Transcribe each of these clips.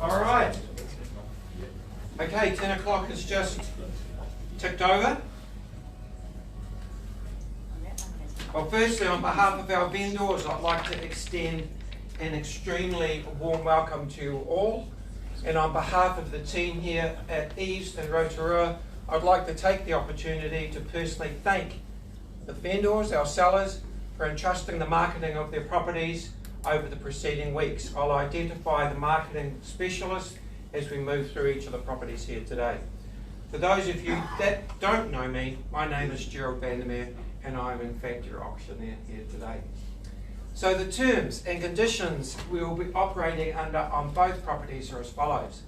All right. Okay, 10 o'clock has just ticked over. Well, firstly, on behalf of our vendors, I'd like to extend an extremely warm welcome to you all. And on behalf of the team here at EVES in Rotorua, I'd like to take the opportunity to personally thank the vendors, our sellers, for entrusting the marketing of their properties over the preceding weeks. I'll identify the marketing specialists as we move through each of the properties here today. For those of you that don't know me, my name is Gerald Vandermeer and I'm in fact your auctioneer here today. So the terms and conditions we will be operating under on both properties are as follows.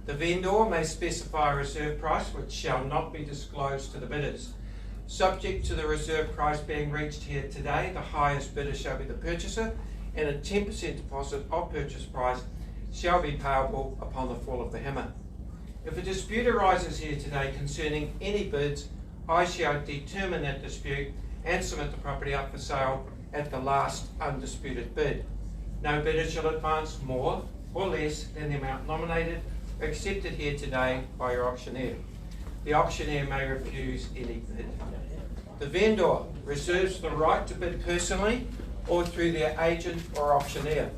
The vendor may specify a reserve price which shall not be disclosed to the bidders. Subject to the reserve price being reached here today, the highest bidder shall be the purchaser, and a 10% deposit of purchase price shall be payable upon the fall of the hammer. If a dispute arises here today concerning any bids, I shall determine that dispute and submit the property up for sale at the last undisputed bid. No bidder shall advance more or less than the amount nominated or accepted here today by your auctioneer. The auctioneer may refuse any bid. The vendor reserves the right to bid personally or through their agent or auctioneer.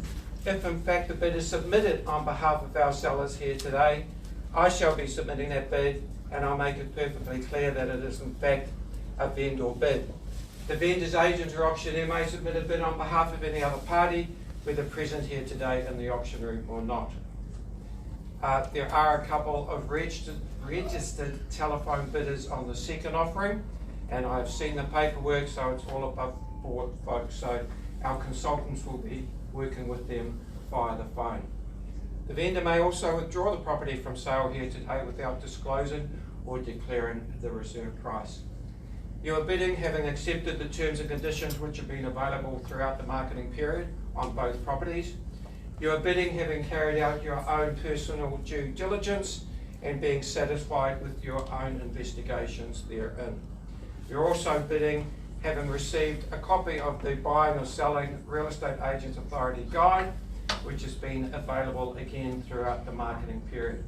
If in fact the bid is submitted on behalf of our sellers here today, I shall be submitting that bid and I'll make it perfectly clear that it is in fact a vendor bid. The vendor's agent or auctioneer may submit a bid on behalf of any other party, whether present here today in the auction room or not. There are a couple of registered telephone bidders on the second offering, and I've seen the paperwork, so it's all above board, folks. So our consultants will be working with them via the phone. The vendor may also withdraw the property from sale here today without disclosing or declaring the reserve price. You are bidding having accepted the terms and conditions which have been available throughout the marketing period on both properties. You are bidding having carried out your own personal due diligence and being satisfied with your own investigations therein. You're also bidding having received a copy of the Buying or Selling Real Estate Agents Authority Guide, which has been available again throughout the marketing period.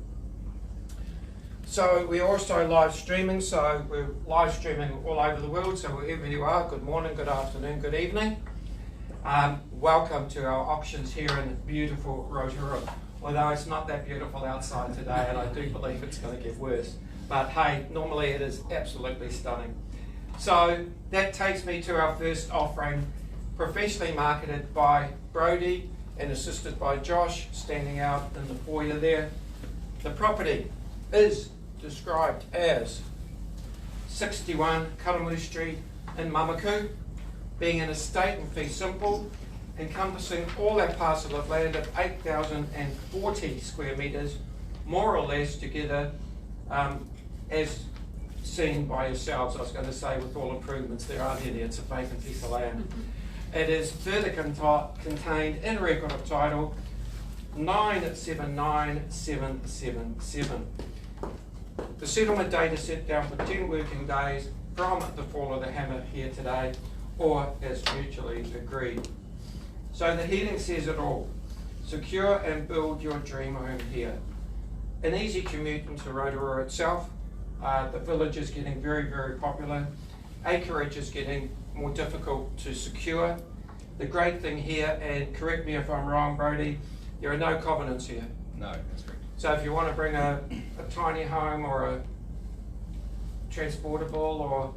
So we're also live streaming, so we're live streaming all over the world, so wherever you are, good morning, good afternoon, good evening. Welcome to our auctions here in beautiful Rotorua, although it's not that beautiful outside today and I do believe it's going to get worse. But hey, normally it is absolutely stunning. So that takes me to our first offering, professionally marketed by Brodie and assisted by Josh, standing out in the foyer there. The property is described as 61 Karamu Street in Mamaku, being an estate in fee simple, encompassing all that parcel of land of 8,040 square metres, more or less together, as seen by yourselves. I was going to say with all improvements there aren't any, it's a vacant piece of land. It is further contained in record of title 979777. The settlement date is set down for 10 working days from the fall of the hammer here today, or as mutually agreed. So the heading says it all. Secure and build your dream home here. An easy commute into Rotorua itself. The village is getting very, very popular. Acreage is getting more difficult to secure. The great thing here, and correct me if I'm wrong, Brodie, there are no covenants here. No, that's correct. So if you want to bring a tiny home or a transportable or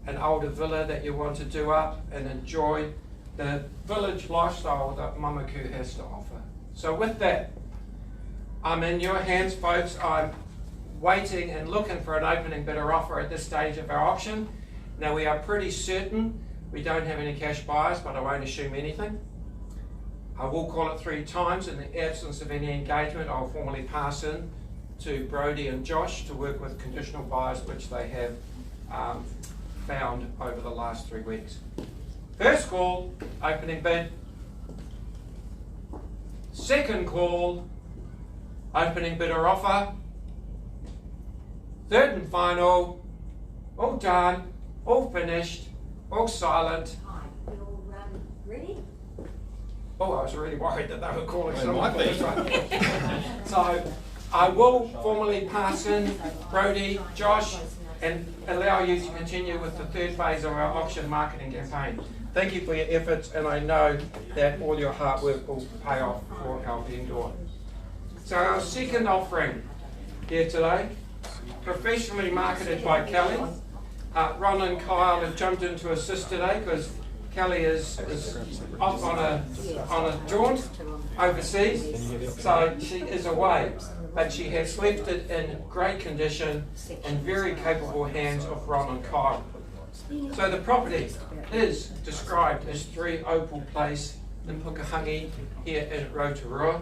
an older villa that you want to do up and enjoy the village lifestyle that Mamaku has to offer. So with that, I'm in your hands, folks. I'm waiting and looking for an opening bidder offer at this stage of our auction. Now we are pretty certain we don't have any cash buyers, but I won't assume anything. I will call it 3 times. In the absence of any engagement, I'll formally pass in to Brodie and Josh to work with conditional buyers, which they have found over the last 3 weeks. First call, opening bid. Second call, opening bidder offer. Third and final, all done, all finished, all silent. We'll ready? Oh, I was really worried that they were calling They someone might for be. this one. So I will formally pass in Brodie, Josh, and allow you to continue with the third phase of our auction marketing campaign. Thank you for your efforts, and I know that all your hard work will pay off for our vendor. So our second offering here today, professionally marketed by Kelly. Ron and Kyle have jumped in to assist today because Kelly is off on a jaunt overseas, so she is away. But she has left it in great condition and very capable hands of Ron and Kyle. So the property is described as 3 Opal Place in Pukehangi here in Rotorua.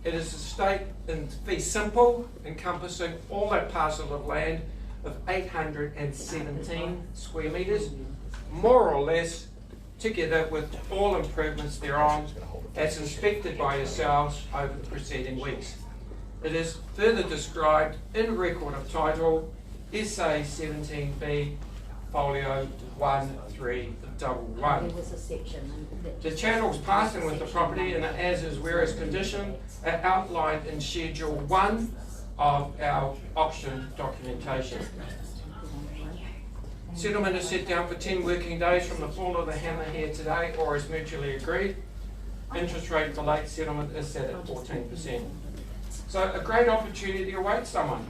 It is a estate in fee simple, encompassing all that parcel of land of 817 square metres, more or less, together with all improvements thereon, as inspected by yourselves over the preceding weeks. It is further described in record of title, SA 17B, folio 1311. The channels passing with the property in an as-is whereas condition are outlined in Schedule 1 of our auction documentation. Settlement is set down for 10 working days from the fall of the hammer here today, or as mutually agreed. Interest rate for late settlement is set at 14%. So a great opportunity awaits someone.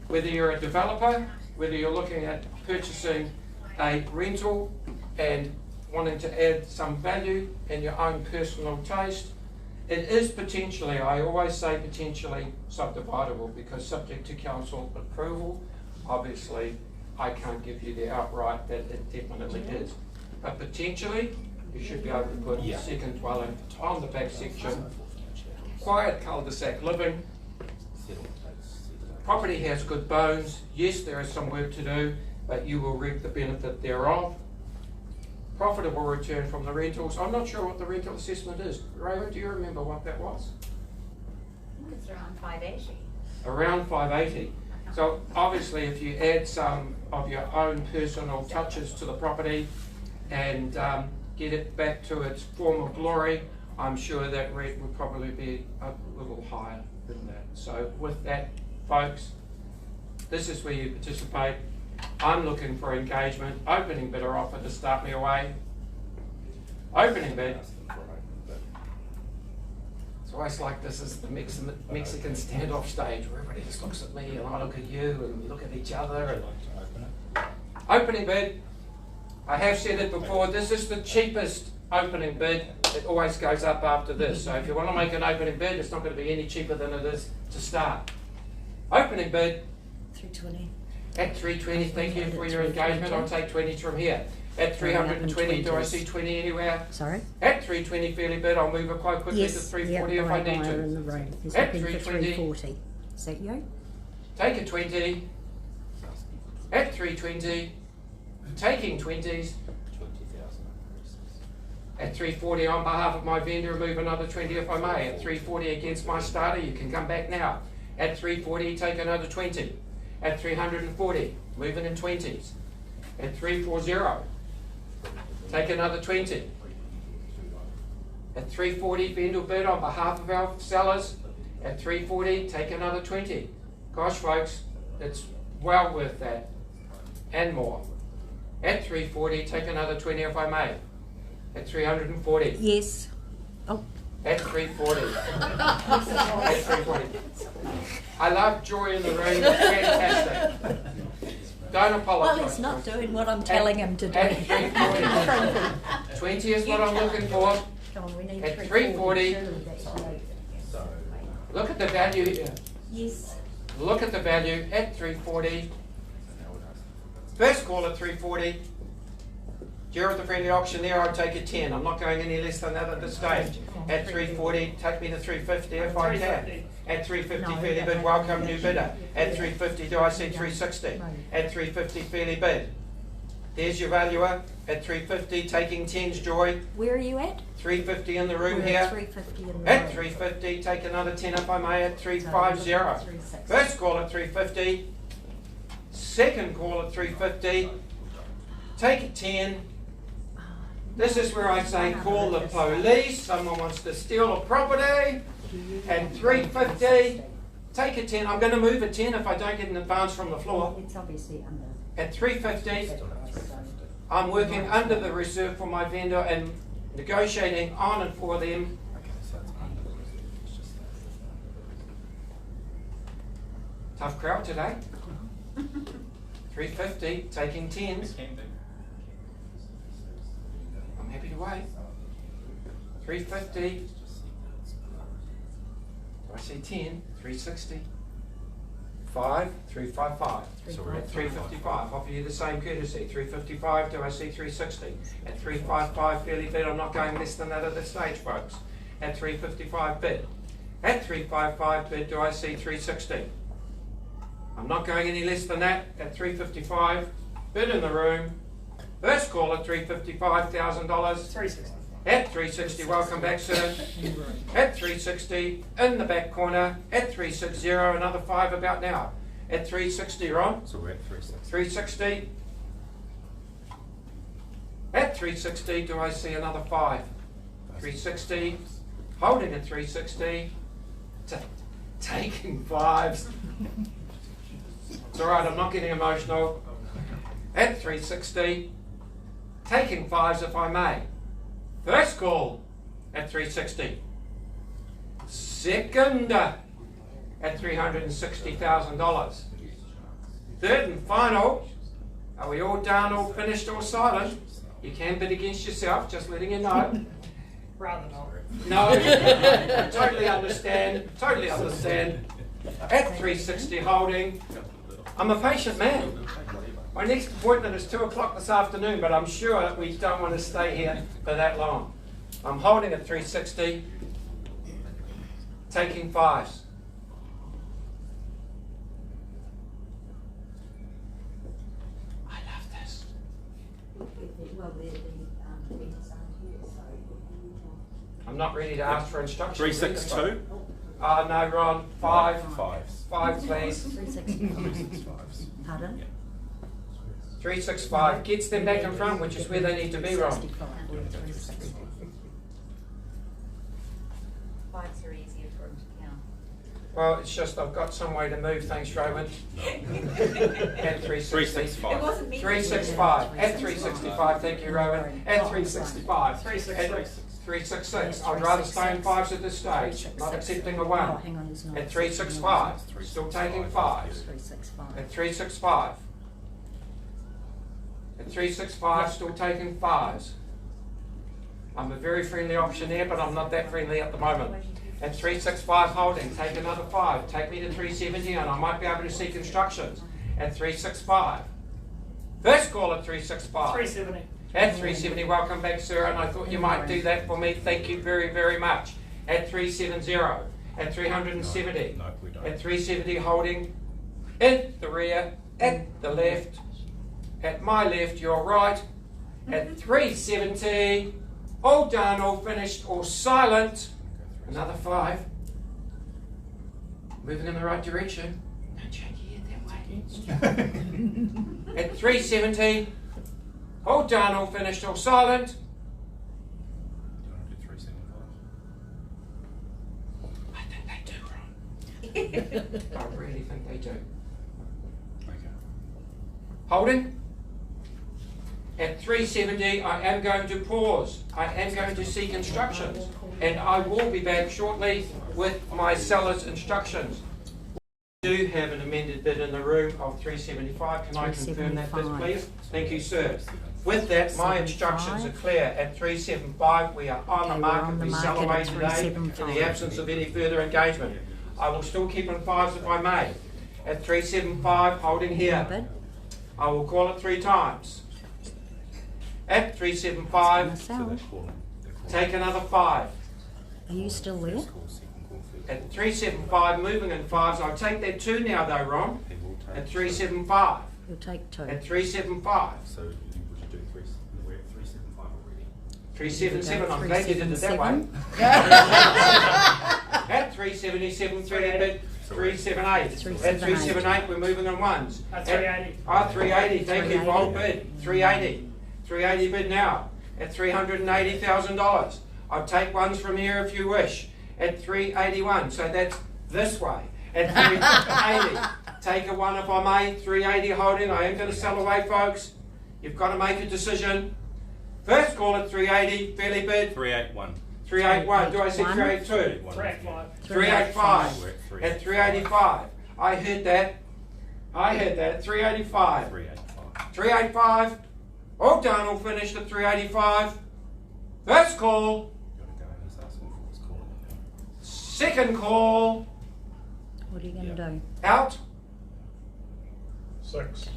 Whether you're a developer, whether you're looking at purchasing a rental and wanting to add some value in your own personal taste, it is potentially, I always say potentially, subdividable, because subject to council approval, obviously I can't give you the outright that it definitely is. But potentially, you should be able to put a second dwelling on the back section. Quiet cul-de-sac living. Property has good bones. Yes, there is some work to do, but you will reap the benefit thereof. Profitable return from the rentals. I'm not sure what the rental assessment is. Raymond, do you remember what that was? I think it's around 580. Around 580. So obviously if you add some of your own personal touches to the property and get it back to its former glory, I'm sure that rate would probably be a little higher than that. So with that, folks, this is where you participate. I'm looking for engagement. Opening bid or offer to start me away. Opening bid. It's always like this is the Mexican standoff stage where everybody just looks at me and I look at you and we look at each other. And opening bid. I have said it before, this is the cheapest opening bid. It always goes up after this. So if you want to make an opening bid, it's not going to be any cheaper than it is to start. Opening bid. 320. At 320, thank you for your engagement. I'll take 20 from here. At 320, do I see 20 anywhere? Sorry? At 320 fairly bid, I'll move it quite quickly to 340 if I need to. In the room. He's At looking for 320. 340. Is that you? Take a 20. At 320, taking 20s. At 340 on behalf of my vendor, move another 20 if I may. At 340 against my starter, you can come back now. At 340, take another 20. At 340, moving in 20s. At 340, take another 20. At 340, vendor bid on behalf of our sellers. At 340, take another 20. Gosh, folks, it's well worth that and more. At 340, take another 20 if I may. At 340. Yes. Oh. At 340. At 340. I love joy in the room. Fantastic. Don't apologise. Well, he's not doing what I'm telling him to do. At 340. 20 is what I'm looking for. At 340. Look at the value here. Yes. Look at the value at 340. First call at 340. Jared, the friendly auctioneer, I'll take a 10. I'm not going any less than that at this stage. At 340, take me to 350 if I can. At 350, fairly bid, welcome new bidder. At 350, do I see 360? At 350, fairly bid. There's your valuer. At 350, taking 10s, Joy. Where are you at? 350 in the room We're here. at 350 in the At room. 350, take another 10 if I may at 350. First call at 350. Second call at 350. Take a 10. This is where I say call the police. Someone wants to steal a property. At 350, take a 10. I'm going to move a 10 if I don't get an advance from the floor. It's obviously under. At 350, I'm working under the reserve for my vendor and negotiating on and for them. Tough crowd today. 350, taking 10s. I'm happy to wait. 350. I see 10, 360. 5, 355. So we're at 355. Offer you the same courtesy. 355, do I see 360? At 355, fairly bid. I'm not going less than that at this stage, folks. At 355 bid. At 355 bid, do I see 360? I'm not going any less than that. At 355 bid in the room. First call at $355,000. 360. At 360, welcome back, sir. At 360, in the back corner. At 360, another 5 about now. At 360, Ron. So we're at 360. 360. At 360, do I see another 5? 360, holding at 360, taking 5s. It's all right, I'm not getting emotional. At 360, taking 5s if I may. First call at 360. Second at $360,000. Third and final. Are we all done, all finished, all silent? You can bid against yourself, just letting you know. Rather not. No, totally understand, totally understand. At 360 holding. I'm a patient man. My next appointment is 2 o'clock this afternoon, but I'm sure we don't want to stay here for that long. I'm holding at 360, taking 5s. I love this. I'm not ready to ask for instructions. 362? No, Ron. 5. 5s. 5, please. 365. Pardon? 365 gets them back in front, which is where they need to be, Ron. 5s are easier for him to count. Well, it's just I've got some way to move. Thanks, Rowan. At 360. 365. It wasn't me. 365. At 365. Thank you, Rowan. At 365. 366. 366. I'd rather stay in 5s at this stage. Not accepting a 1. Oh, hang on, it's not. At 365. Still taking 5s. 365. At 365. At 365, still taking 5s. I'm a very friendly optioneer, but I'm not that friendly at the moment. At 365 holding, take another 5. Take me to 370 and I might be able to seek instructions. At 365. First call at 365. 370. At 370, welcome back, sir, and I thought you might do that for me. Thank you very, very much. At 370. At 370. No, we don't. At 370 holding in the rear, at the left, at my left, your right, at 370, all done, all finished, all silent, another 5, moving in the right direction, don't shake your head that way, at 370, all done, all finished, all silent, Do 375? I think they do, Ron. I really think they do. Okay. Holding. At 370, I am going to pause. I am going to seek instructions. And I will be back shortly with my seller's instructions. We do have an amended bid in the room of 375. Can I confirm that bid, please? Thank you, sir. With that, my instructions are clear. At 375, we are on the market. We sell away today in the absence of any further engagement. I will still keep in 5s if I may. At 375, holding here. Bid. I will call it 3 times. At 375, So they're calling. take another 5. Are you still there? First call, second call, third call. At 375, moving in 5s. I'll take that 2 now though, Ron. They will take. At 375. You'll take 2. At 375. So you would do 3. We're at 375 already. 377. I'm glad you did it that way. 377. At 377, 378. At 378, we're moving in 1s. At 380. 380. Thank you, bold bid. 380. 380 bid now. at $380,000. I'll take ones from here if you wish at 381. So that's this way at 380. Take a one if I may. 380 holding. I am going to sell away, folks. You've got to make a decision. First call at 380. Fairly bid. 381. 381. Do I see 382? 385. 385 We're at at 385. I heard that. 385. 385. 385. All done. All finished at 385. First call. Gotta go. He's asking for his call. Second call. What are you going to Yeah. do? Out. 6.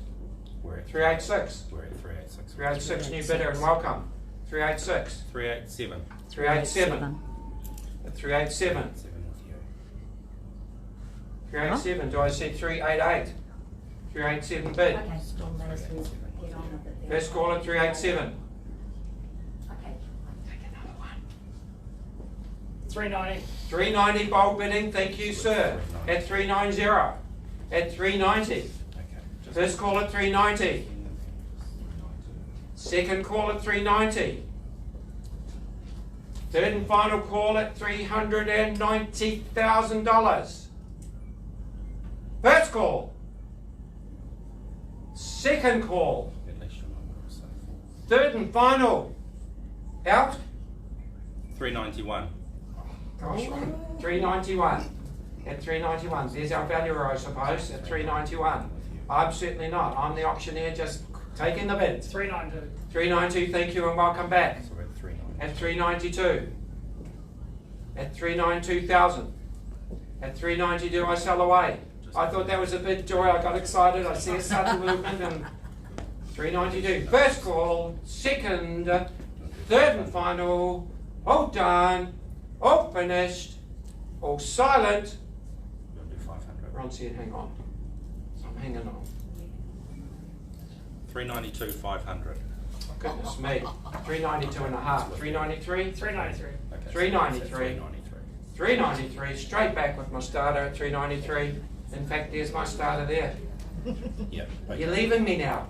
We're at 386. We're at 386. 386. New bidder and welcome. 386. 387. 387. At 387. 7 with you. 387. Do I see 388? 387 bid. Okay, still may as well get on with it then. First call at 387. Okay. 390. 390 bold bidding. Thank you, sir. At 390. At 390. Okay. Just First call at 390. Second call at 390. Third and final call at $390,000. First call. Second call. at least you know what we're saying. Third and final. Out. 391. Gosh, 391. At 391. There's our valuer, I suppose, at 391. I'm certainly not. I'm the auctioneer just taking the bids. 392. 392, thank you and welcome back. So we're at 390. At 392. At 392,000. At 392 I sell away. I thought that was a bit joy. I got excited. I see a sudden movement and 392. First call, second, third and final. All done. All finished. All silent. You'll do 500. Ron's here, hang on. I'm hanging on. 392, 500. Goodness me. 392 and a half. 393? 393. Okay. 393. 393. 393, straight back with my starter at 393. In fact, there's my starter there. Yep. Okay. You're leaving me now.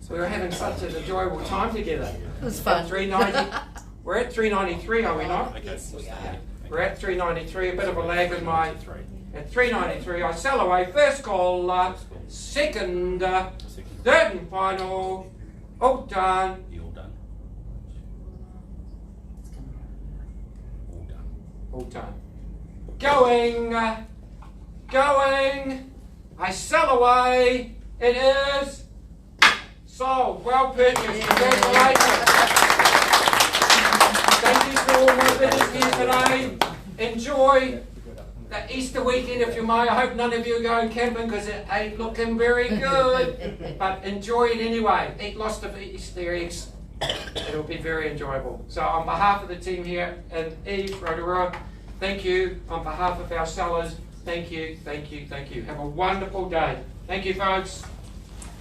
We were having such an enjoyable time together. It was fun. At 390, we're at 393, are we not? Okay. Yes, we are. We're at 393, a bit of a lag in my... 393. At 393, I sell away. First call, second, third and final. All done. You all done? All done. All done. Going. I sell away. It is sold. Well purchased. Congratulations. Thank you to all my bidders here today. Enjoy the Easter weekend if you may. I hope none of you are going camping because it ain't looking very good. But enjoy it anyway. Eat lots of Easter eggs. It'll be very enjoyable. So on behalf of the team here and EVES, Rotorua, thank you. On behalf of our sellers, thank you. Have a wonderful day. Thank you, folks.